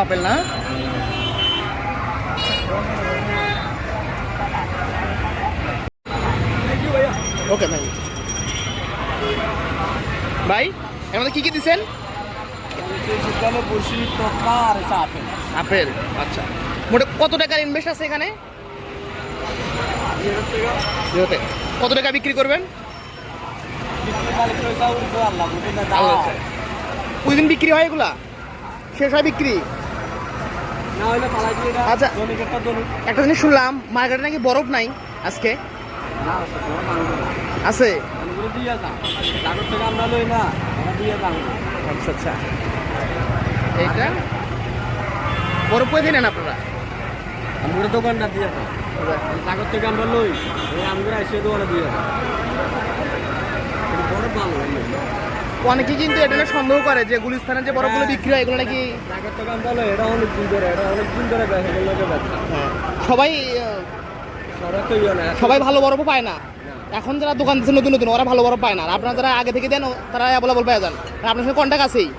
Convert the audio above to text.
Apple না? ওকে ভাই। ভাই এর মধ্যে কি কি দিচ্ছেন? আপেল। আচ্ছা, মোটে কত টাকার ইনভেস্ট আছে এখানে? কত টাকা বিক্রি করবেন? প্রতিদিন বিক্রি হয় এগুলা? শেষ হয় বিক্রি? আচ্ছা, একটা জিনিস শুনলাম মার্কেটে নাকি বরফ নাই আজকে। আছে? আচ্ছা আচ্ছা, এইটা বরফ করে দিলেন আপনারা? আমরা দোকান না দিয়ে সাগর থেকে আমরা লই, আমরা এসে দোকানে দিয়ে বড় ভালো। অনেকে কিন্তু এটা নিয়ে সন্দেহ করে যে গুলিস্তানের যে বরফগুলো বিক্রি হয় এগুলো নাকি সাগর থেকে আমরা লই, এটা অনেক দিন ধরে, সবাই না, সবাই ভালো বরফও পায় না। এখন যারা দোকান দিচ্ছে নতুন নতুন, ওরা ভালো বরফ পায় না। আর আপনারা যারা আগে থেকে দেন তারা অ্যাভেলেবল পেয়ে যান, আর আপনার সঙ্গে কন্ট্যাক্ট আছেই।